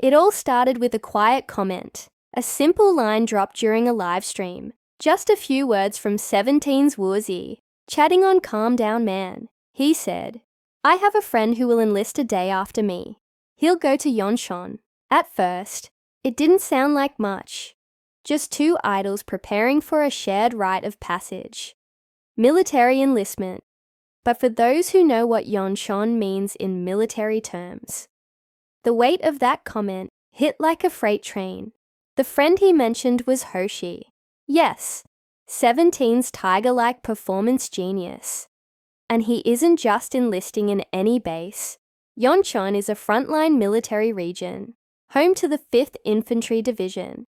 It all started with a quiet comment, a simple line dropped during a live stream. Just a few words from 17's Woozy, chatting on Calm Down Man. He said, "I have a friend who will enlist a day after me. He'll go to Yonchon." At first, it didn't sound like much. Just two idols preparing for a shared rite of passage. Military enlistment. But for those who know what Yonchon means in military terms, the weight of that comment hit like a freight train. The friend he mentioned was Hoshi. Yes, 17's tiger-like performance genius. And he isn't just enlisting in any base. Yonchon is a frontline military region, home to the 5th Infantry Division,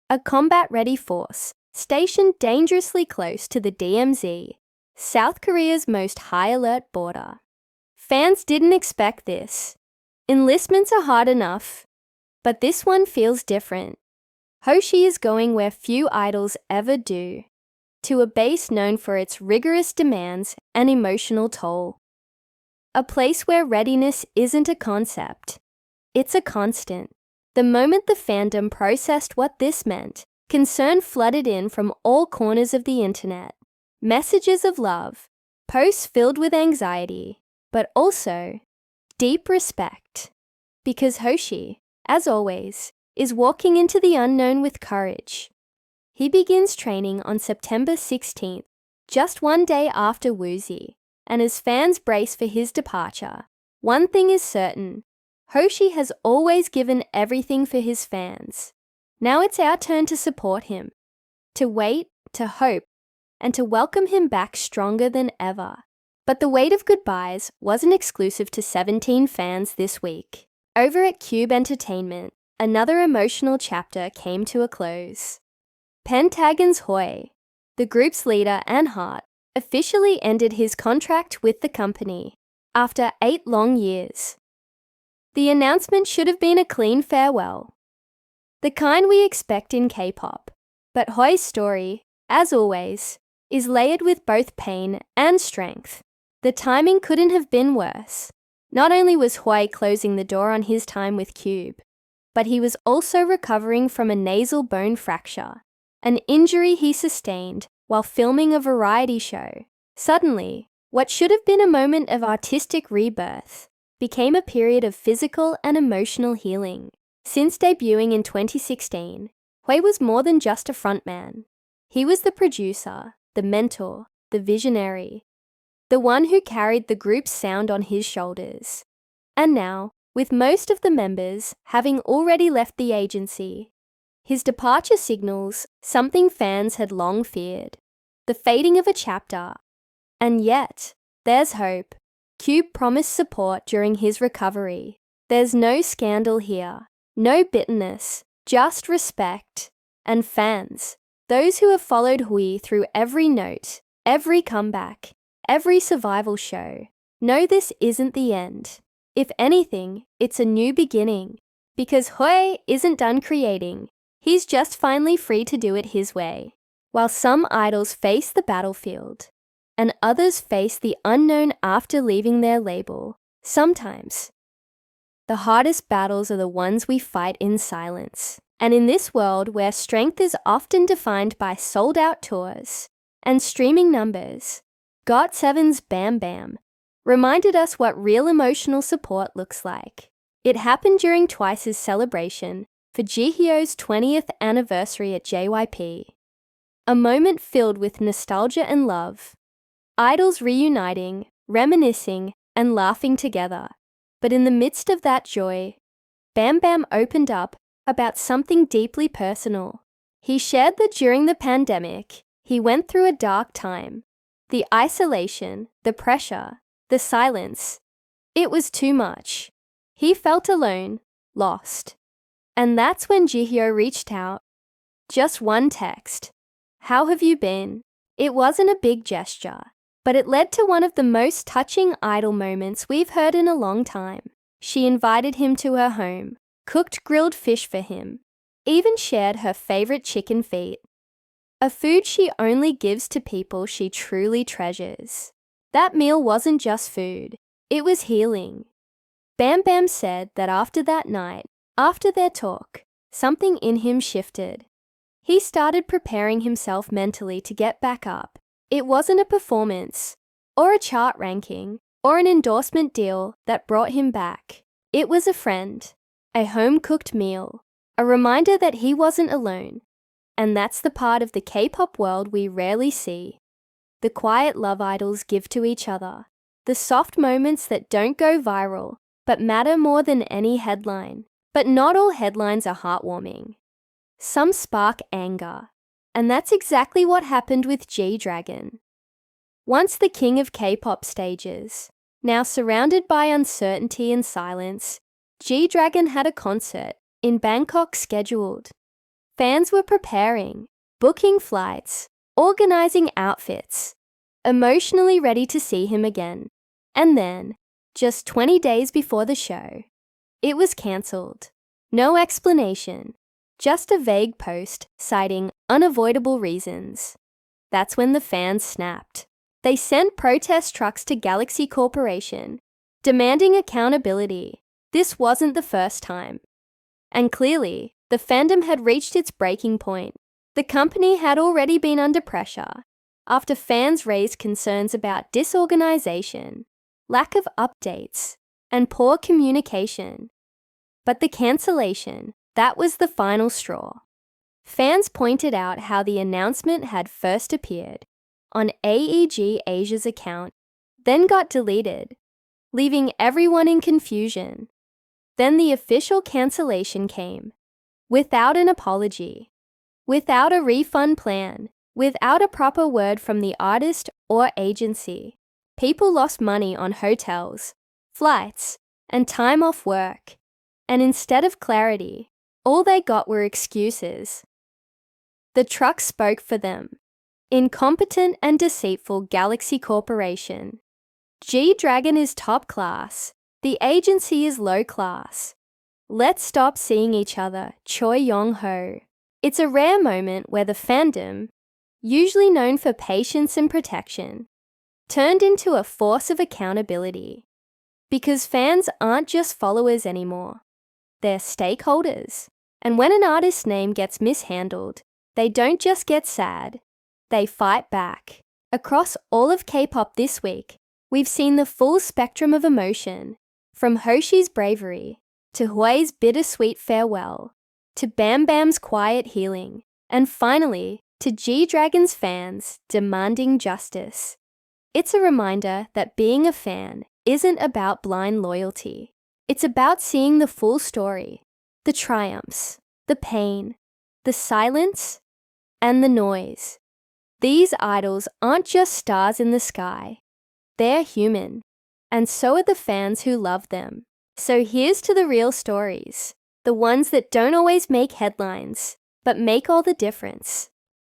a combat-ready force stationed dangerously close to the DMZ, South Korea's most high-alert border. Fans didn't expect this. Enlistments are hard enough, but this one feels different. Hoshi is going where few idols ever do, to a base known for its rigorous demands and emotional toll. A place where readiness isn't a concept, it's a constant. The moment the fandom processed what this meant, concern flooded in from all corners of the internet. Messages of love, posts filled with anxiety, but also deep respect. Because Hoshi, as always, is walking into the unknown with courage. He begins training on September 16th, just one day after Woozy, and as fans brace for his departure, one thing is certain: Hoshi has always given everything for his fans. Now it's our turn to support him, to wait, to hope, and to welcome him back stronger than ever. But the wait of goodbyes wasn't exclusive to 17 fans this week. Over at Cube Entertainment, another emotional chapter came to a close. PENTAGON's Hoi, the group's leader and heart, officially ended his contract with the company after 8 long years. The announcement should have been a clean farewell, the kind we expect in K-pop. But Hoi's story, as always, is layered with both pain and strength. The timing couldn't have been worse. Not only was Hoi closing the door on his time with Cube, but he was also recovering from a nasal bone fracture, an injury he sustained while filming a variety show. Suddenly, what should have been a moment of artistic rebirth became a period of physical and emotional healing. Since debuting in 2016, Hoi was more than just a frontman. He was the producer, the mentor, the visionary, the one who carried the group's sound on his shoulders. And now, with most of the members having already left the agency, his departure signals something fans had long feared: the fading of a chapter. And yet, there's hope. Cube promised support during his recovery. There's no scandal here, no bitterness, just respect. And fans, those who have followed Hui through every note, every comeback, every survival show, know this isn't the end. If anything, it's a new beginning. Because Hui isn't done creating, he's just finally free to do it his way. While some idols face the battlefield, and others face the unknown after leaving their label, sometimes the hardest battles are the ones we fight in silence. And in this world where strength is often defined by sold-out tours and streaming numbers, GOT7's BamBam reminded us what real emotional support looks like. It happened during Twice's celebration for Jihyo's 20th anniversary at JYP. A moment filled with nostalgia and love. Idols reuniting, reminiscing, and laughing together. But in the midst of that joy, BamBam opened up about something deeply personal. He shared that during the pandemic, he went through a dark time. The isolation, the pressure, the silence. It was too much. He felt alone, lost. And that's when Jihyo reached out. Just one text. "How have you been?" It wasn't a big gesture, but it led to one of the most touching idol moments we've heard in a long time. She invited him to her home, cooked grilled fish for him, even shared her favorite chicken feet. A food she only gives to people she truly treasures. That meal wasn't just food, it was healing. BamBam said that after that night, After their talk, something in him shifted. He started preparing himself mentally to get back up. It wasn't a performance, or a chart ranking, or an endorsement deal that brought him back. It was a friend, a home-cooked meal, a reminder that he wasn't alone. And that's the part of the K-pop world we rarely see. The quiet love idols give to each other. The soft moments that don't go viral, but matter more than any headline. But not all headlines are heartwarming. Some spark anger. And that's exactly what happened with G-Dragon. Once the king of K-pop stages, now surrounded by uncertainty and silence, G-Dragon had a concert in Bangkok scheduled. Fans were preparing, booking flights, organizing outfits, emotionally ready to see him again. And then, just 20 days before the show, it was cancelled. No explanation, just a vague post citing unavoidable reasons. That's when the fans snapped. They sent protest trucks to Galaxy Corporation, demanding accountability. This wasn't the first time. And clearly, the fandom had reached its breaking point. The company had already been under pressure after fans raised concerns about disorganization, lack of updates, and poor communication. But the cancellation, that was the final straw. Fans pointed out how the announcement had first appeared on AEG Asia's account, then got deleted, leaving everyone in confusion. Then the official cancellation came, without an apology, without a refund plan, without a proper word from the artist or agency. People lost money on hotels, flights, and time off work. And instead of clarity, all they got were excuses. The truck spoke for them. Incompetent and deceitful Galaxy Corporation. G-Dragon is top class. The agency is low class. Let's stop seeing each other, Choi Yong-ho. It's a rare moment where the fandom, usually known for patience and protection, turned into a force of accountability. Because fans aren't just followers anymore. They're stakeholders. And when an artist's name gets mishandled, they don't just get sad, they fight back. Across all of K-pop this week, we've seen the full spectrum of emotion, from Hoshi's bravery, to Hui's bittersweet farewell, to BamBam's quiet healing, and finally, to G-Dragon's fans demanding justice. It's a reminder that being a fan isn't about blind loyalty. It's about seeing the full story, the triumphs, the pain, the silence, and the noise. These idols aren't just stars in the sky. They're human, and so are the fans who love them. So here's to the real stories, the ones that don't always make headlines, but make all the difference.